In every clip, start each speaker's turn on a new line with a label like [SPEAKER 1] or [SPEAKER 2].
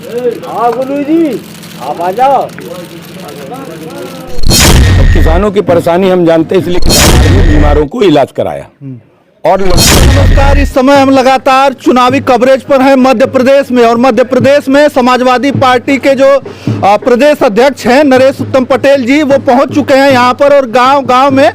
[SPEAKER 1] हाँ गुरु जी, आप आ जाओ।
[SPEAKER 2] किसानों की परेशानी हम जानते हैं, इसलिए किसानों ने बीमारों को इलाज कराया। और
[SPEAKER 3] नमस्कार, इस समय हम लगातार चुनावी कवरेज पर हैं मध्य प्रदेश में, और मध्य प्रदेश में समाजवादी पार्टी के जो प्रदेश अध्यक्ष हैं नरेश उत्तम पटेल जी, वो पहुंच चुके हैं यहाँ पर और गांव-गांव में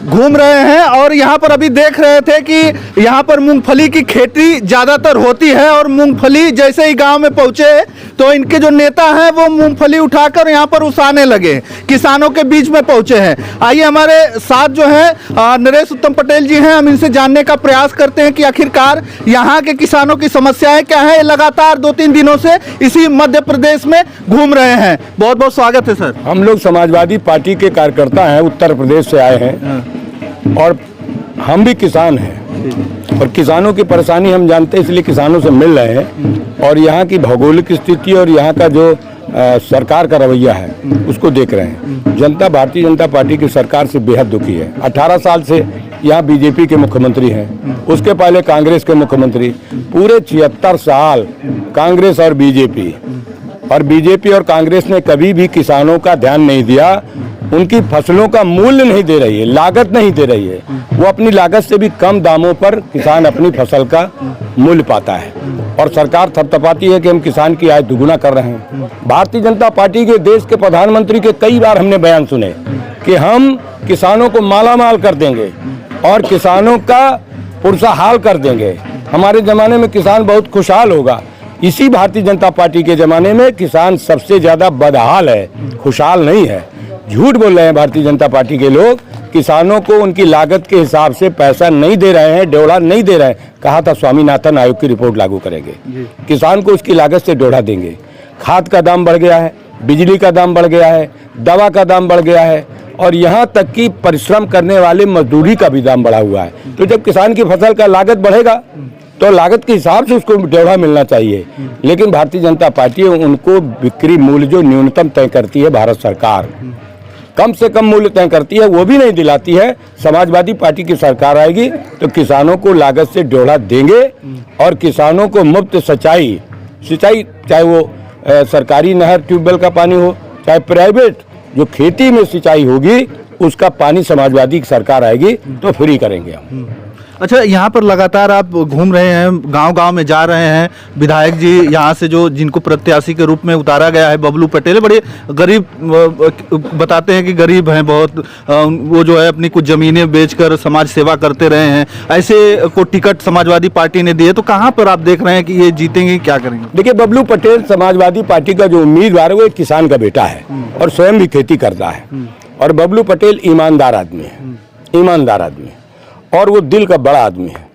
[SPEAKER 3] घूम रहे हैं। और यहाँ पर अभी देख रहे थे कि यहाँ पर मूंगफली की खेती ज़्यादातर होती है, और मूंगफली जैसे ही गांव में पहुँचे तो इनके जो नेता हैं वो मूंगफली उठाकर यहाँ पर उसाने लगे, किसानों के बीच में पहुँचे हैं। आइए हमारे साथ जो है नरेश उत्तम पटेल जी हैं, हम इनसे जानने का प्रयास करते हैं कि आखिरकार यहाँ के किसानों की समस्याएं क्या है। लगातार 2-3 दिनों से इसी मध्य प्रदेश में घूम रहे हैं। बहुत बहुत स्वागत है सर।
[SPEAKER 2] हम लोग समाजवादी पार्टी के कार्यकर्ता हैं, उत्तर प्रदेश से आए हैं और हम भी किसान हैं और किसानों की परेशानी हम जानते हैं, इसलिए किसानों से मिल रहे हैं। और यहाँ की भौगोलिक स्थिति और यहाँ का जो सरकार का रवैया है उसको देख रहे हैं। जनता भारतीय जनता पार्टी की सरकार से बेहद दुखी है। 18 साल से यहाँ बीजेपी के मुख्यमंत्री हैं, उसके पहले कांग्रेस के मुख्यमंत्री, पूरे 76 साल कांग्रेस और बीजेपी और कांग्रेस ने कभी भी किसानों का ध्यान नहीं दिया। उनकी फसलों का मूल्य नहीं दे रही है, लागत नहीं दे रही है। वो अपनी लागत से भी कम दामों पर किसान अपनी फसल का मूल्य पाता है और सरकार थपथपाती है कि हम किसान की आय दुगुना कर रहे हैं। भारतीय जनता पार्टी के देश के प्रधानमंत्री के कई बार हमने बयान सुने कि हम किसानों को मालामाल कर देंगे और किसानों का पुरसाहाल कर देंगे। हमारे ज़माने में किसान बहुत खुशहाल होगा। इसी भारतीय जनता पार्टी के ज़माने में किसान सबसे ज़्यादा बदहाल है, खुशहाल नहीं है। झूठ बोल रहे हैं भारतीय जनता पार्टी के लोग। किसानों को उनकी लागत के हिसाब से पैसा नहीं दे रहे हैं, ड्योढ़ा नहीं दे रहे हैं। कहा था स्वामीनाथन आयोग की रिपोर्ट लागू करेंगे, किसान को उसकी लागत से ड्योढ़ा देंगे। खाद का दाम बढ़ गया है, बिजली का दाम बढ़ गया है, दवा का दाम बढ़ गया है और यहाँ तक कि परिश्रम करने वाले मजदूरी का भी दाम बढ़ा हुआ है। तो जब किसान की फसल का लागत बढ़ेगा तो लागत के हिसाब से उसको ड्योढ़ा मिलना चाहिए। लेकिन भारतीय जनता पार्टी उनको बिक्री मूल्य जो न्यूनतम तय करती है भारत सरकार, कम से कम मूल्य तय करती है, वो भी नहीं दिलाती है। समाजवादी पार्टी की सरकार आएगी तो किसानों को लागत से ड्योढ़ा देंगे और किसानों को मुफ्त सिंचाई, चाहे वो सरकारी नहर ट्यूबवेल का पानी हो, चाहे प्राइवेट जो खेती में सिंचाई होगी उसका पानी समाजवादी की सरकार आएगी तो फ्री करेंगे हम।
[SPEAKER 3] अच्छा, यहाँ पर लगातार आप घूम रहे हैं, गांव-गांव में जा रहे हैं। विधायक जी यहाँ से जो जिनको प्रत्याशी के रूप में उतारा गया है बबलू पटेल, बड़े गरीब बताते हैं कि गरीब हैं बहुत, वो जो है अपनी कुछ ज़मीनें बेचकर समाज सेवा करते रहे हैं। ऐसे को टिकट समाजवादी पार्टी ने दिए, तो कहाँ पर आप देख रहे हैं कि ये जीतेंगे, क्या करेंगे?
[SPEAKER 2] देखिए, बबलू पटेल समाजवादी पार्टी का जो उम्मीदवार है वो एक किसान का बेटा है और स्वयं भी खेती करता है। और बबलू पटेल ईमानदार आदमी है और वो दिल का बड़ा आदमी है।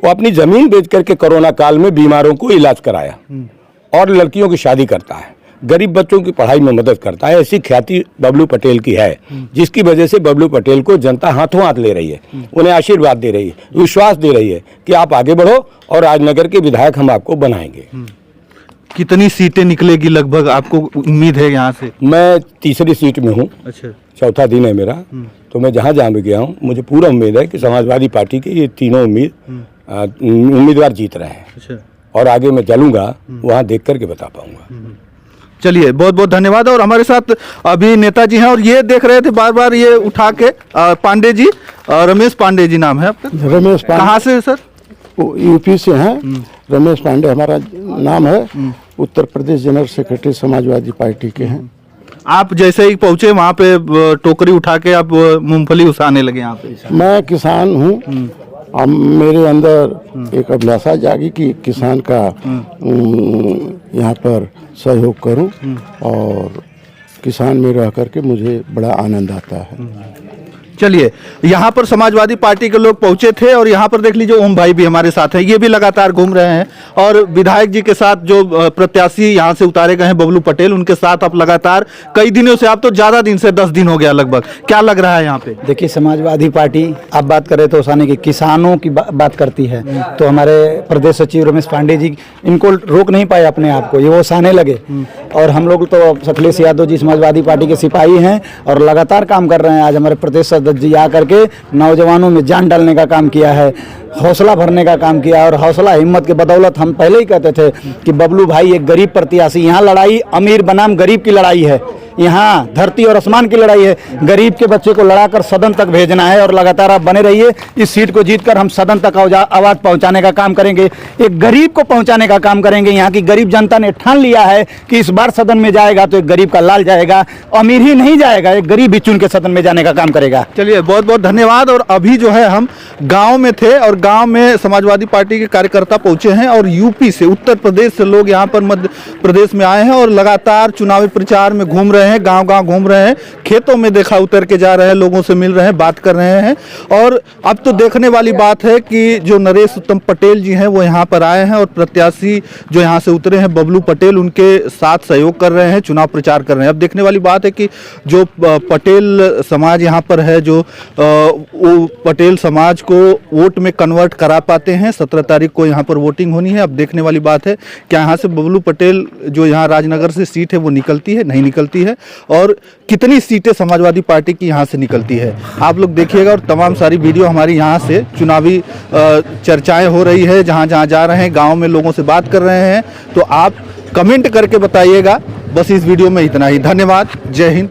[SPEAKER 2] वो अपनी जमीन बेच करके कोरोना काल में बीमारों को इलाज कराया और लड़कियों की शादी करता है, गरीब बच्चों की पढ़ाई में मदद करता है। ऐसी ख्याति बबलू पटेल की है जिसकी वजह से बबलू पटेल को जनता हाथों हाथ ले रही है, उन्हें आशीर्वाद दे रही है, विश्वास दे रही है कि आप आगे बढ़ो और राजनगर के विधायक हम आपको बनाएंगे।
[SPEAKER 3] कितनी सीटें निकलेगी लगभग, आपको उम्मीद है यहाँ से?
[SPEAKER 2] मैं तीसरी सीट में हूँ।
[SPEAKER 3] अच्छा,
[SPEAKER 2] चौथा दिन है मेरा। तो मैं जहाँ भी गया हूँ मुझे पूरा उम्मीद है कि समाजवादी पार्टी के ये तीनों उम्मीदवार जीत रहे हैं।
[SPEAKER 3] अच्छा।
[SPEAKER 2] और आगे मैं चलूँगा, वहाँ देख करके बता पाऊँगा।
[SPEAKER 3] चलिए, बहुत बहुत धन्यवाद। और हमारे साथ अभी नेताजी हैं और ये देख रहे थे बार बार ये उठा के पांडे जी, रमेश पांडे जी नाम है आपका?
[SPEAKER 4] रमेश पांडे।
[SPEAKER 3] कहाँ से सर?
[SPEAKER 4] यूपी से हैं। रमेश पांडे हमारा नाम है। Uttar Pradesh general secretary Samajwadi party के हैं।
[SPEAKER 3] आप जैसे ही पहुंचे वहाँ पे टोकरी उठा के आप मूंगफली उसाने लगे यहाँ पे?
[SPEAKER 4] मैं किसान हूँ। अब मेरे अंदर एक अभिलाषा जागी कि किसान का यहाँ पर सहयोग करूँ और किसान में रह करके मुझे बड़ा आनंद आता है।
[SPEAKER 3] चलिए, यहाँ पर समाजवादी पार्टी के लोग पहुंचे थे और यहाँ पर देख लीजिए ओम भाई भी हमारे साथ हैं, ये भी लगातार घूम रहे हैं। और विधायक जी के साथ जो प्रत्याशी यहाँ से उतारे गए हैं बबलू पटेल, उनके साथ आप लगातार कई दिनों से, आप तो ज़्यादा दिन से 10 दिन हो गया लगभग, क्या लग रहा है यहाँ पे?
[SPEAKER 5] देखिए, समाजवादी पार्टी आप बात करें तो उसाने की किसानों की बात करती है, तो हमारे प्रदेश सचिव रमेश पांडे जी इनको रोक नहीं पाए अपने आप को, ये वो उसाने लगे। और हम लोग तो अखिलेश यादव जी समाजवादी पार्टी के सिपाही हैं और लगातार काम कर रहे हैं। आज हमारे प्रदेश अध्यक्ष जी आकर के नौजवानों में जान डालने का काम किया है, हौसला भरने का काम किया, और हौसला हिम्मत के बदौलत हम पहले ही कहते थे कि बबलू भाई एक गरीब प्रत्याशी, यहाँ लड़ाई अमीर बनाम गरीब की लड़ाई है, यहाँ धरती और आसमान की लड़ाई है। गरीब के बच्चे को लड़ाकर सदन तक भेजना है और लगातार आप बने रहिए। इस सीट को जीतकर हम सदन तक आवाज पहुंचाने का काम करेंगे, एक गरीब को पहुंचाने का काम करेंगे। यहाँ की गरीब जनता ने ठान लिया है कि इस बार सदन में जाएगा तो एक गरीब का लाल जाएगा, अमीर ही नहीं जाएगा, एक गरीब भी चुन के सदन में जाने का काम करेगा।
[SPEAKER 3] चलिए, बहुत बहुत धन्यवाद। और अभी जो है हम गांव में थे और गांव में समाजवादी पार्टी के कार्यकर्ता पहुंचे हैं और यूपी से, उत्तर प्रदेश से लोग यहां पर मध्य प्रदेश में आए हैं और लगातार चुनावी प्रचार में घूम रहे हैं, गांव गांव घूम रहे हैं, खेतों में देखा उतर के जा रहे हैं, लोगों से मिल रहे हैं, बात कर रहे हैं। और अब तो देखने वाली बात है कि जो नरेश उत्तम पटेल जी हैं वो यहाँ पर आए हैं और प्रत्याशी जो यहाँ से उतरे हैं बबलू पटेल, उनके साथ सहयोग कर रहे हैं, चुनाव प्रचार कर रहे हैं। अब देखने वाली बात है कि जो पटेल समाज यहाँ पर है, जो वो पटेल समाज को वोट में कन्वर्ट करा पाते हैं। 17 तारीख को यहाँ पर वोटिंग होनी है। अब देखने वाली बात है क्या यहाँ से बबलू पटेल जो यहाँ राजनगर से सीट है वो निकलती है, नहीं निकलती है, और कितनी सीटें समाजवादी पार्टी की यहाँ से निकलती है। आप लोग देखिएगा और तमाम सारी वीडियो हमारी यहाँ से चुनावी चर्चाएं हो रही है, जहाँ जहाँ जा रहे हैं, गाँव में लोगों से बात कर रहे हैं। तो आप कमेंट करके बताइएगा। बस इस वीडियो में इतना ही। धन्यवाद। जय हिंद।